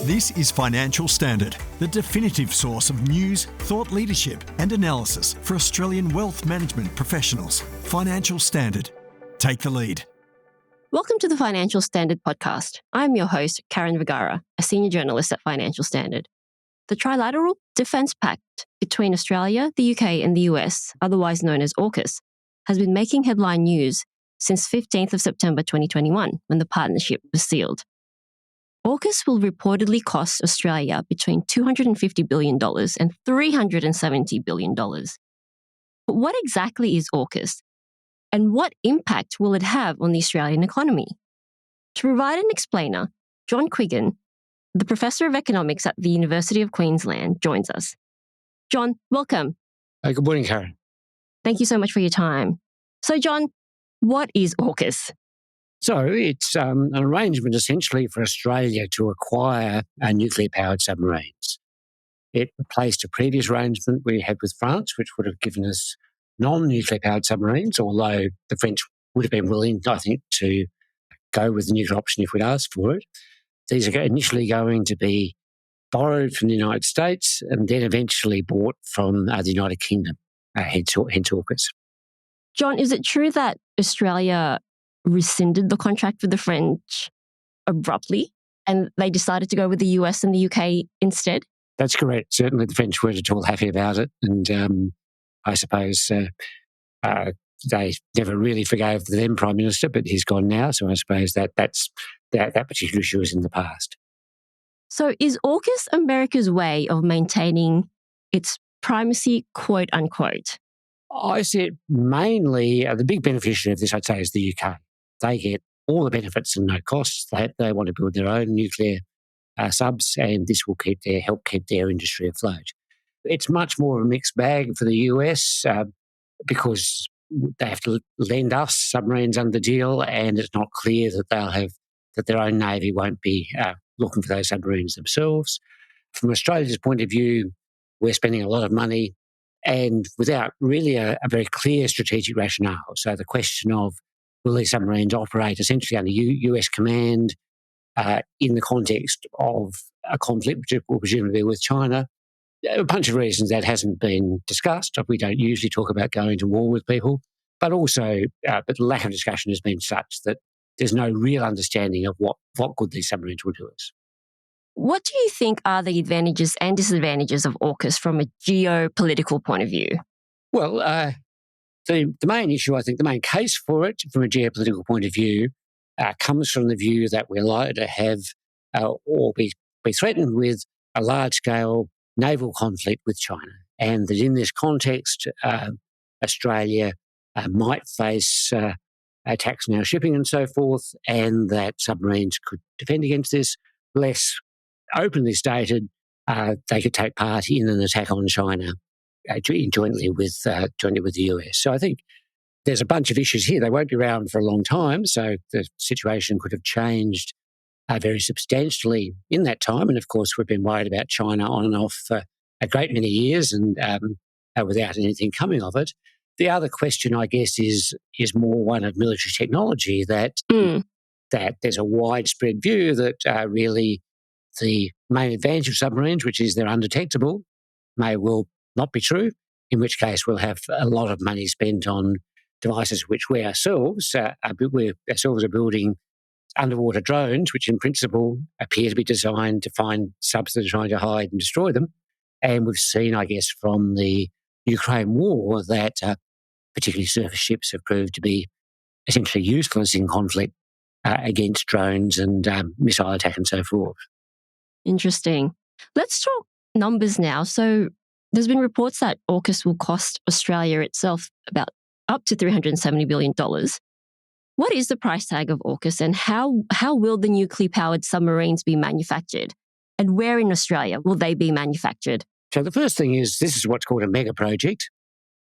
This is Financial Standard, the definitive source of news, thought leadership and analysis for Australian wealth management professionals. Financial Standard. Take the lead. Welcome to the Financial Standard podcast. I'm your host, Karen Vergara, a senior journalist at Financial Standard. The Trilateral Defence Pact between Australia, the UK and the US, otherwise known as AUKUS, has been making headline news since 15th of September 2021, when the partnership was sealed. AUKUS will reportedly cost Australia between $250 billion and $370 billion. But what exactly is AUKUS? And what impact will it have on the Australian economy? To provide an explainer, John Quiggin, the Professor of Economics at the University of Queensland, joins us. John, welcome. Good morning, Karen. Thank you so much for your time. So, John, what is AUKUS? So it's an arrangement essentially for Australia to acquire nuclear-powered submarines. It replaced a previous arrangement we had with France, which would have given us non-nuclear-powered submarines, although the French would have been willing, I think, to go with the nuclear option if we'd asked for it. These are initially going to be borrowed from the United States and then eventually bought from the United Kingdom, hence AUKUS. John, is it true that Australia rescinded the contract with the French abruptly and they decided to go with the US and the UK instead? That's correct. Certainly the French weren't at all happy about it. And I suppose they never really forgave the then Prime Minister, but he's gone now. So I suppose that particular issue is in the past. So is AUKUS America's way of maintaining its primacy, quote unquote? I see it mainly, the big beneficiary of this, I'd say, is the UK. They get all the benefits and no costs. They want to build their own nuclear subs, and this will help keep their industry afloat. It's much more of a mixed bag for the US because they have to lend us submarines under the deal, and it's not clear that their own navy won't be looking for those submarines themselves. From Australia's point of view, we're spending a lot of money and without really a very clear strategic rationale. So the question of will these submarines operate essentially under US command in the context of a conflict, which will presumably be with China? A bunch of reasons that hasn't been discussed. We don't usually talk about going to war with people, but also but the lack of discussion has been such that there's no real understanding of what good these submarines will do us. What do you think are the advantages and disadvantages of AUKUS from a geopolitical point of view? Well, the main issue, I think, the main case for it from a geopolitical point of view comes from the view that we're likely to have or be threatened with a large-scale naval conflict with China, and that in this context, Australia might face attacks on our shipping and so forth, and that submarines could defend against this. Less openly stated, they could take part in an attack on China jointly with the US. So I think there's a bunch of issues here. They won't be around for a long time, so the situation could have changed very substantially in that time. And of course, we've been worried about China on and off for a great many years and without anything coming of it. The other question, I guess, is more one of military technology, that there's a widespread view that really the main advantage of submarines, which is they're undetectable, may well not be true, in which case we'll have a lot of money spent on devices which we ourselves are building underwater drones, which in principle appear to be designed to find subs that are trying to hide and destroy them. And we've seen, I guess, from the Ukraine war that particularly surface ships have proved to be essentially useless in conflict against drones and missile attack and so forth. Interesting. Let's talk numbers now. So there's been reports that AUKUS will cost Australia itself about up to $370 billion. What is the price tag of AUKUS, and how will the nuclear-powered submarines be manufactured? And where in Australia will they be manufactured? So the first thing is, this is what's called a mega project.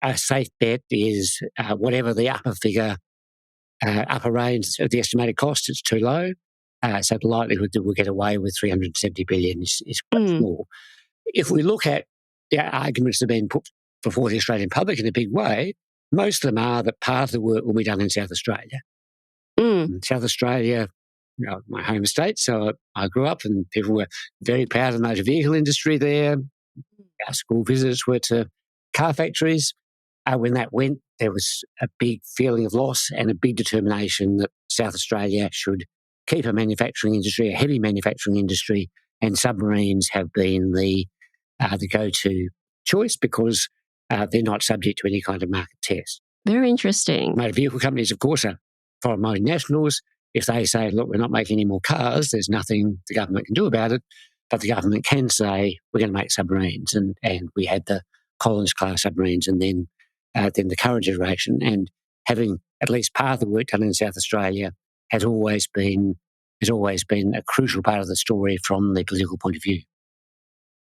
A safe bet is whatever the upper range of the estimated cost, it's too low. So the likelihood that we'll get away with $370 billion is quite small. If we look at the arguments that have been put before the Australian public in a big way, most of them are that part of the work will be done in South Australia. South Australia my home state. So I grew up and people were very proud of the motor vehicle industry there. Our school visits were to car factories. When that went, there was a big feeling of loss and a big determination that South Australia should keep a manufacturing industry, a heavy manufacturing industry, and submarines have been the go-to choice because they're not subject to any kind of market test. Very interesting. Motor vehicle companies, of course, are foreign multinationals. If they say, look, we're not making any more cars, there's nothing the government can do about it. But the government can say, we're going to make submarines. And we had the Collins-class submarines and then the current generation. And having at least part of the work done in South Australia has always been a crucial part of the story from the political point of view.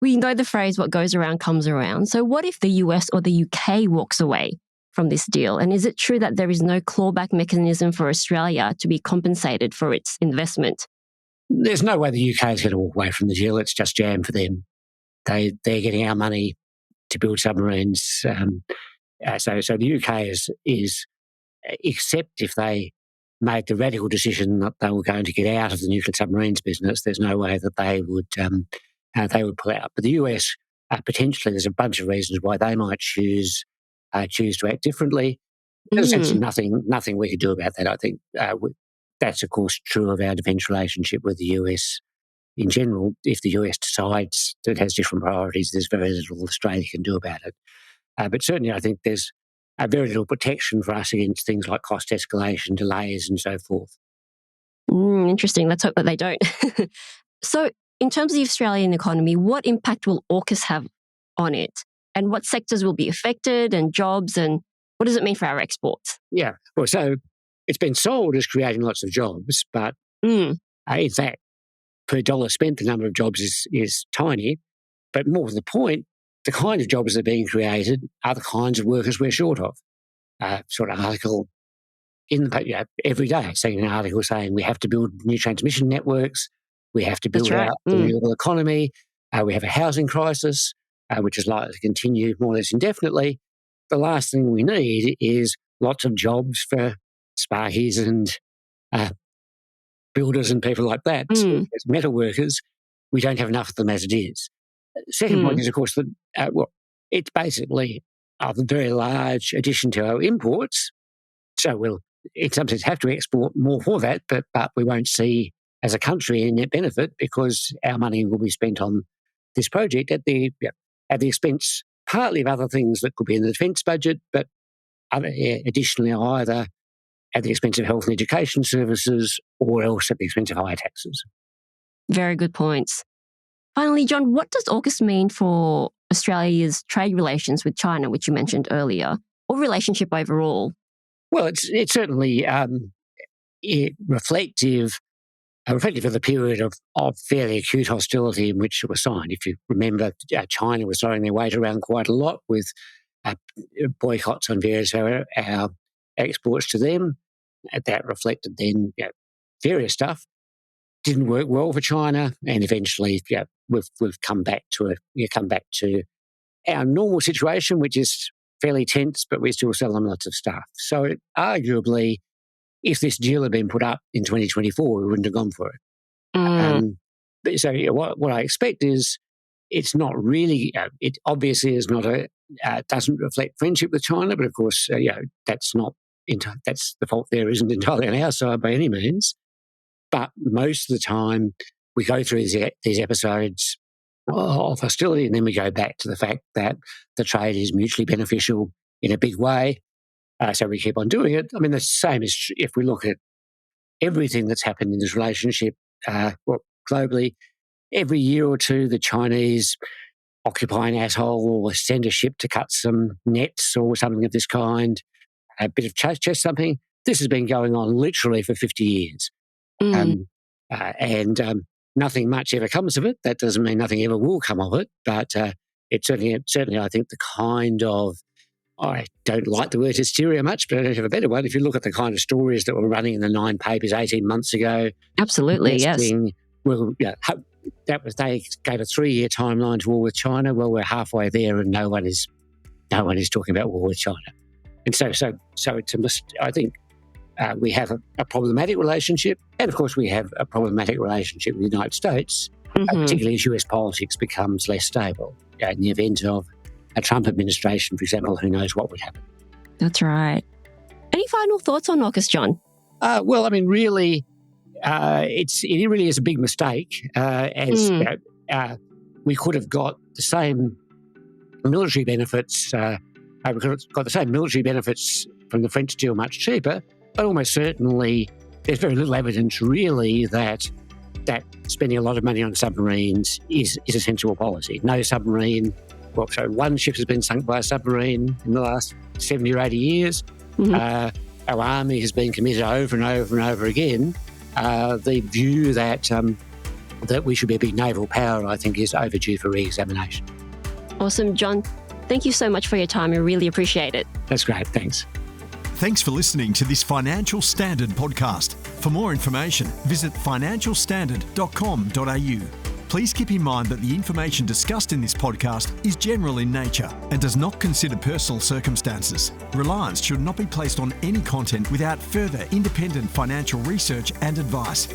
We know the phrase, what goes around comes around. So what if the US or the UK walks away from this deal? And is it true that there is no clawback mechanism for Australia to be compensated for its investment? There's no way the UK is going to walk away from the deal. It's just jam for them. They're getting our money to build submarines. So the UK is, except if they made the radical decision that they were going to get out of the nuclear submarines business, there's no way that they would pull out. But the US, potentially, there's a bunch of reasons why they might choose to act differently. There's essentially nothing we could do about that. I think that's, of course, true of our defence relationship with the US in general. If the US decides that it has different priorities, there's very little Australia can do about it. But certainly I think there's very little protection for us against things like cost escalation, delays and so forth. Interesting. Let's hope that they don't. So in terms of the Australian economy, what impact will AUKUS have on it? And what sectors will be affected and jobs, and what does it mean for our exports? Yeah, well, so it's been sold as creating lots of jobs, but in fact, per dollar spent, the number of jobs is tiny. But more to the point, the kind of jobs that are being created are the kinds of workers we're short of. Sort of article in the every day, seeing an article saying we have to build new transmission networks, we have to build out the renewable economy, we have a housing crisis, which is likely to continue more or less indefinitely. The last thing we need is lots of jobs for sparkies and builders and people like that. So as metal workers, we don't have enough of them as it is. Second point is, of course, that it's basically a very large addition to our imports. So we'll, in some sense, have to export more for that, but we won't see, as a country, a net benefit because our money will be spent on this project at the expense partly of other things that could be in the defence budget, but additionally either at the expense of health and education services or else at the expense of higher taxes. Very good points. Finally, John, what does AUKUS mean for Australia's trade relations with China, which you mentioned earlier, or relationship overall? Well, it's certainly reflective of the period of fairly acute hostility in which it was signed. If you remember, China was throwing their weight around quite a lot with boycotts on various our exports to them. That reflected then various stuff. Didn't work well for China, and eventually, we've come back to our normal situation, which is fairly tense, but we still sell them lots of stuff. So, arguably, if this deal had been put up in 2024, we wouldn't have gone for it. So, what I expect is it's not really. It obviously is not doesn't reflect friendship with China, but of course, that's not. That's the fault there isn't entirely on our side by any means. But most of the time, we go through these episodes of hostility, and then we go back to the fact that the trade is mutually beneficial in a big way. So we keep on doing it. I mean, the same is if we look at everything that's happened in this relationship globally. Every year or two, the Chinese occupy an atoll or send a ship to cut some nets or something of this kind, a bit of chase something. This has been going on literally for 50 years. Nothing much ever comes of it. That doesn't mean nothing ever will come of it, but it's certainly, I think, the kind of, I don't like the word hysteria much, but I don't have a better one. If you look at the kind of stories that were running in the 9 papers 18 months ago. Absolutely, yes. Well, they gave a 3-year timeline to war with China. Well, we're halfway there and no one is talking about war with China. And so it's I think we have a problematic relationship, and of course we have a problematic relationship with the United States, particularly as US politics becomes less stable. In the event of a Trump administration, for example, who knows what would happen. That's right. Any final thoughts on AUKUS, John? Well, I mean, really, it really is a big mistake, as we could have got the same military benefits. We could have got the same military benefits from the French deal much cheaper, but almost certainly there's very little evidence really that spending a lot of money on submarines is a sensible policy. No submarine, one ship has been sunk by a submarine in the last 70 or 80 years. Our army has been committed over and over and over again. The view that we should be a big naval power, I think, is overdue for re-examination. Awesome, John. Thank you so much for your time. I really appreciate it. That's great. Thanks. Thanks for listening to this Financial Standard podcast. For more information, visit financialstandard.com.au. Please keep in mind that the information discussed in this podcast is general in nature and does not consider personal circumstances. Reliance should not be placed on any content without further independent financial research and advice.